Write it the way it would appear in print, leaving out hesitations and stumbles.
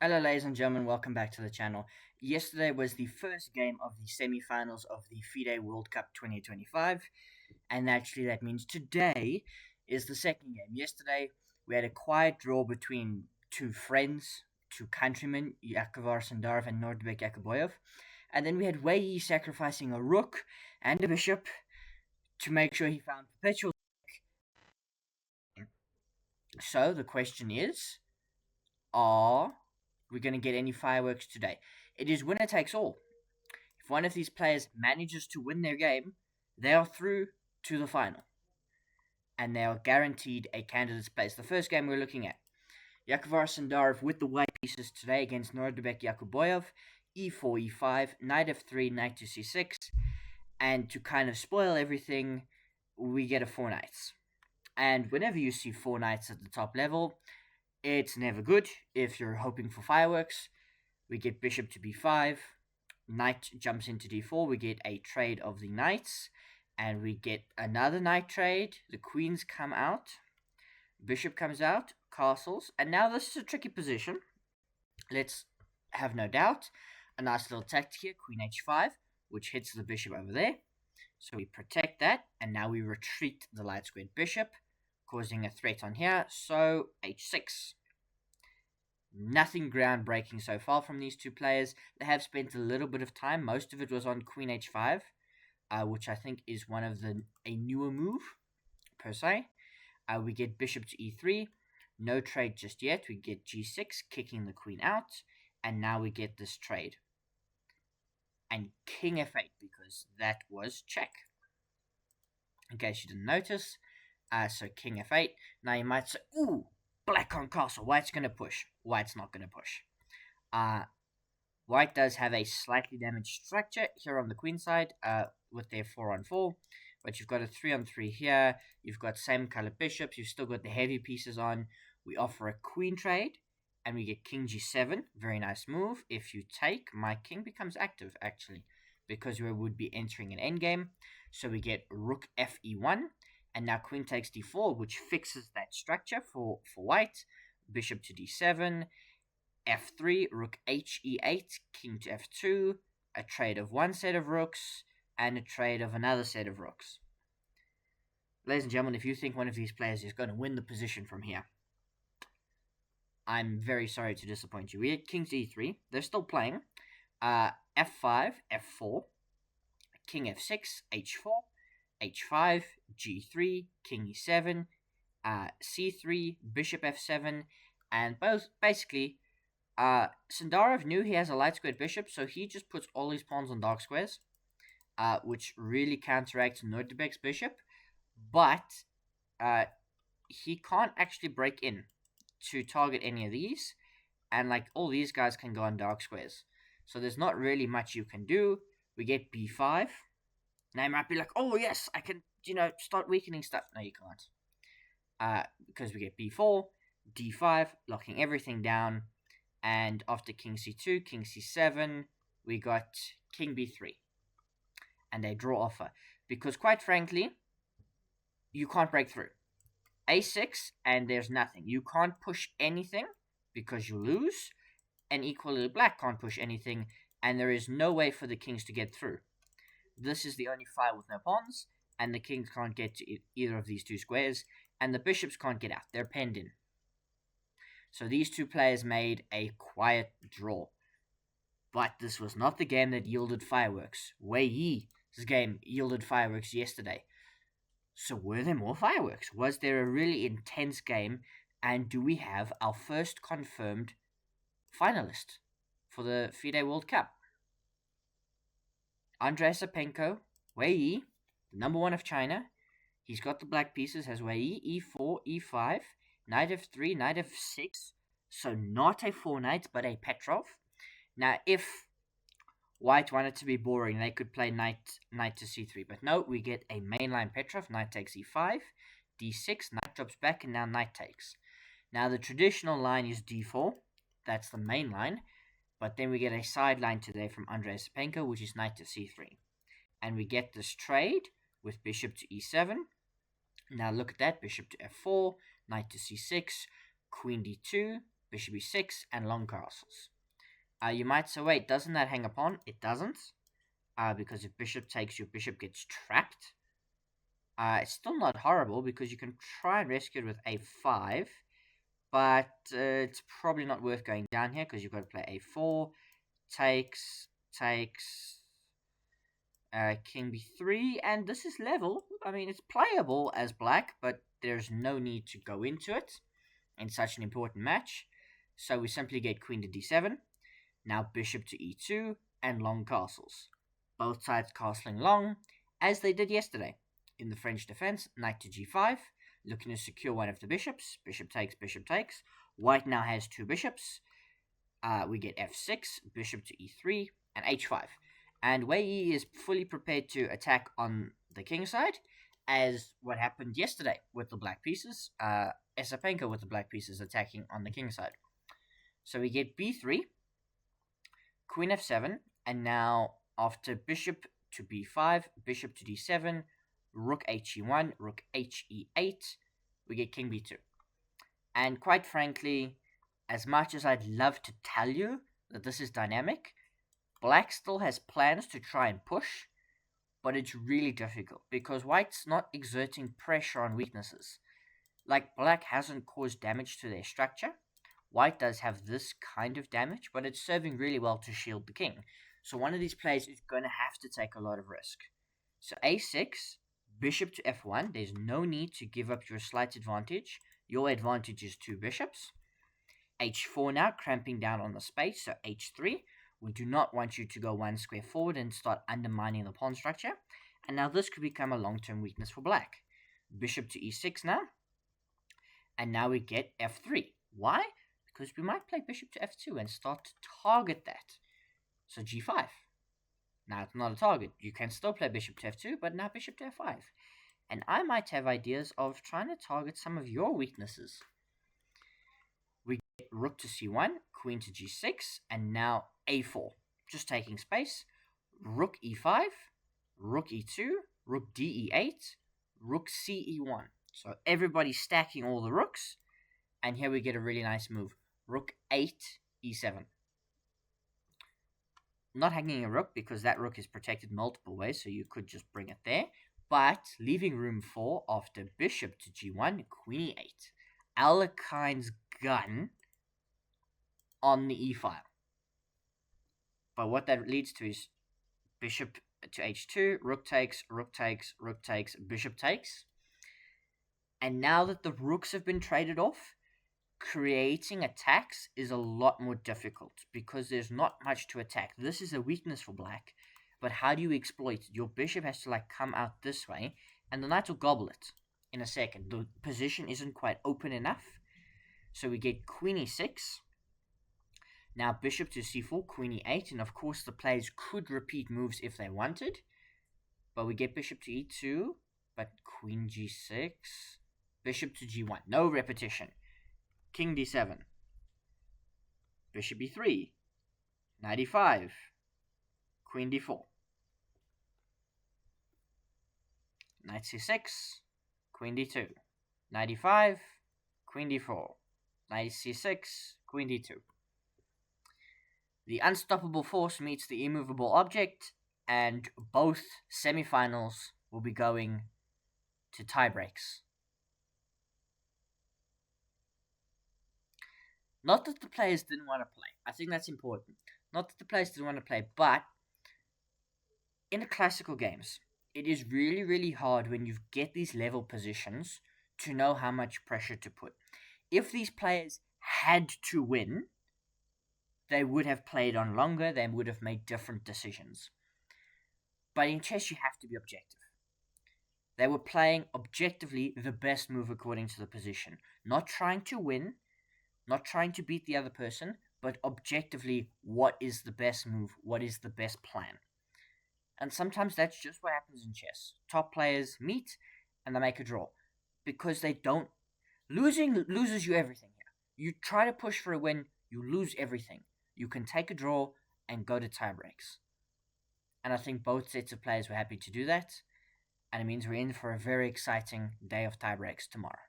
Hello, ladies and gentlemen, welcome back to the channel. Yesterday was the first game of the semi-finals of the FIDE World Cup 2025, and actually that means today is the second game. Yesterday we had a quiet draw between two friends, two countrymen, Yakubboev Sindarov and Nodirbek Yakubboev, and then we had Wei Yi sacrificing a rook and a bishop to make sure he found perpetual. So the question is, are we going to get any fireworks today? It is winner takes all. If one of these players manages to win their game, they are through to the final. And they are guaranteed a candidate's place. The first game we're looking at, Yakubboev Sindarov with the white pieces today against Nodirbek Yakubboev, e4, e5, knight f3, knight to c6, and to kind of spoil everything, we get a 4 knights. And whenever you see 4 knights at the top level, it's never good if you're hoping for fireworks. We get bishop to b5, knight jumps into d4, we get a trade of the knights, and we get another knight trade, the queens come out, bishop comes out, castles, and now this is a tricky position. Let's have no doubt, a nice little tactic here, queen h5, which hits the bishop over there, so we protect that, and now we retreat the light squared bishop, causing a threat on here, so h6. Nothing groundbreaking so far from these two players. They have spent a little bit of time. Most of it was on queen h5, which I think is one of a newer move, per se. We get bishop to e3. No trade just yet. We get g6, kicking the queen out. And now we get this trade. And king f8, because that was check. In case you didn't notice. So king f8. Now you might say, ooh, black on castle. White's going to push. White's not going to push. White does have a slightly damaged structure here on the queen side with their 4-on-4. But you've got a 3-on-3 here. You've got same color bishops. You've still got the heavy pieces on. We offer a queen trade. And we get king g7. Very nice move. If you take, my king becomes active, actually. Because we would be entering an endgame. So we get rook fe1. And now queen takes d4, which fixes that structure for white. Bishop to d7, f3, rook h e8, king to f2, a trade of one set of rooks, and a trade of another set of rooks. Ladies and gentlemen, if you think one of these players is going to win the position from here, I'm very sorry to disappoint you. We had king to e3. They're still playing. f5, f4, king f6, h4, h5, g3, king e7, c3, bishop f7, and both basically, Sindarov knew he has a light squared bishop, so he just puts all his pawns on dark squares, which really counteracts Nodirbek's bishop, but he can't actually break in to target any of these, and like all these guys can go on dark squares, so there's not really much you can do. We get b5. Now you might be like, oh yes, I can, start weakening stuff. No, you can't. Because we get b4, d5, locking everything down. And after king c2, king c7, we got king b3. And a draw offer. Because quite frankly, you can't break through. a6, and there's nothing. You can't push anything because you lose. And equally, black can't push anything. And there is no way for the kings to get through. This is the only file with no pawns, and the kings can't get to either of these two squares, and the bishops can't get out. They're penned in. So these two players made a quiet draw. But this was not the game that yielded fireworks. Wei Yi's game yielded fireworks yesterday. So were there more fireworks? Was there a really intense game? And do we have our first confirmed finalist for the FIDE World Cup? Esipenko, Wei Yi, the number 1 of China. He's got the black pieces, has Wei Yi, e4, e5, knight f3, knight f6. So not a 4 knights, but a Petrov. Now, if white wanted to be boring, they could play knight to c3. But no, we get a mainline Petrov, knight takes e5, d6, knight drops back, and now knight takes. Now, the traditional line is d4. That's the main line. But then we get a sideline today from Esipenko, which is knight to c3. And we get this trade with bishop to e7. Now look at that, bishop to f4, knight to c6, queen d2, bishop e6, and long castles. You might say, wait, doesn't that hang upon? It doesn't, because if bishop takes, your bishop gets trapped. It's still not horrible, because you can try and rescue it with a5, but it's probably not worth going down here, because you've got to play a4, takes, king b3, and this is level. I mean, it's playable as black, but there's no need to go into it in such an important match. So we simply get queen to d7, now bishop to e2, and long castles. Both sides castling long, as they did yesterday. In the French defense, knight to g5, looking to secure one of the bishops. Bishop takes, bishop takes. White now has two bishops. We get f6, bishop to e3, and h5. And Wei Yi is fully prepared to attack on the king side, as what happened yesterday with the black pieces. Esipenko with the black pieces attacking on the king side. So we get b3, queen f7, and now after bishop to b5, bishop to d7, rook he1, rook he8, we get king b2. And quite frankly, as much as I'd love to tell you that this is dynamic, black still has plans to try and push, but it's really difficult because white's not exerting pressure on weaknesses. Like, black hasn't caused damage to their structure. White does have this kind of damage, but it's serving really well to shield the king. So one of these plays is going to have to take a lot of risk. So a6, bishop to f1. There's no need to give up your slight advantage. Your advantage is two bishops. h4 now, cramping down on the space, so h3. We do not want you to go one square forward and start undermining the pawn structure. And now this could become a long-term weakness for black. Bishop to e6 now. And now we get f3. Why? Because we might play bishop to f2 and start to target that. So g5. Now it's not a target. You can still play bishop to f2, but now bishop to f5. And I might have ideas of trying to target some of your weaknesses. We get rook to c1, queen to g6, and now a4. Just taking space. Rook e5, rook e2, rook de8, rook ce1. So everybody's stacking all the rooks. And here we get a really nice move. Rook 8, e7. Not hanging a rook because that rook is protected multiple ways, so you could just bring it there. But leaving room for after bishop to g1, queen e8. Alekhine's gun on the e-file. But what that leads to is bishop to h2, rook takes, rook takes, rook takes, bishop takes. And now that the rooks have been traded off, creating attacks is a lot more difficult because there's not much to attack. This is a weakness for black, but how do you exploit it? Your bishop has to come out this way, and the knight will gobble it in a second. The position isn't quite open enough, so we get queen e6. Now bishop to c4, queen e8, and of course the players could repeat moves if they wanted, but we get bishop to e2, but queen g6, bishop to g1, no repetition. King d7, bishop e3, knight e5, queen d4, knight c6, queen d2, knight e5, queen d4, knight c6, queen d2. The unstoppable force meets the immovable object, and both semifinals will be going to tiebreaks. Not that the players didn't want to play. I think that's important. Not that the players didn't want to play, but in the classical games, it is really, really hard when you get these level positions to know how much pressure to put. If these players had to win, they would have played on longer, they would have made different decisions. But in chess, you have to be objective. They were playing objectively the best move according to the position. Not trying to win, not trying to beat the other person, but objectively, what is the best move? What is the best plan? And sometimes that's just what happens in chess. Top players meet and they make a draw. Because they don't... Losing loses you everything here. You try to push for a win, you lose everything. You can take a draw and go to tiebreaks. And I think both sets of players were happy to do that. And it means we're in for a very exciting day of tiebreaks tomorrow.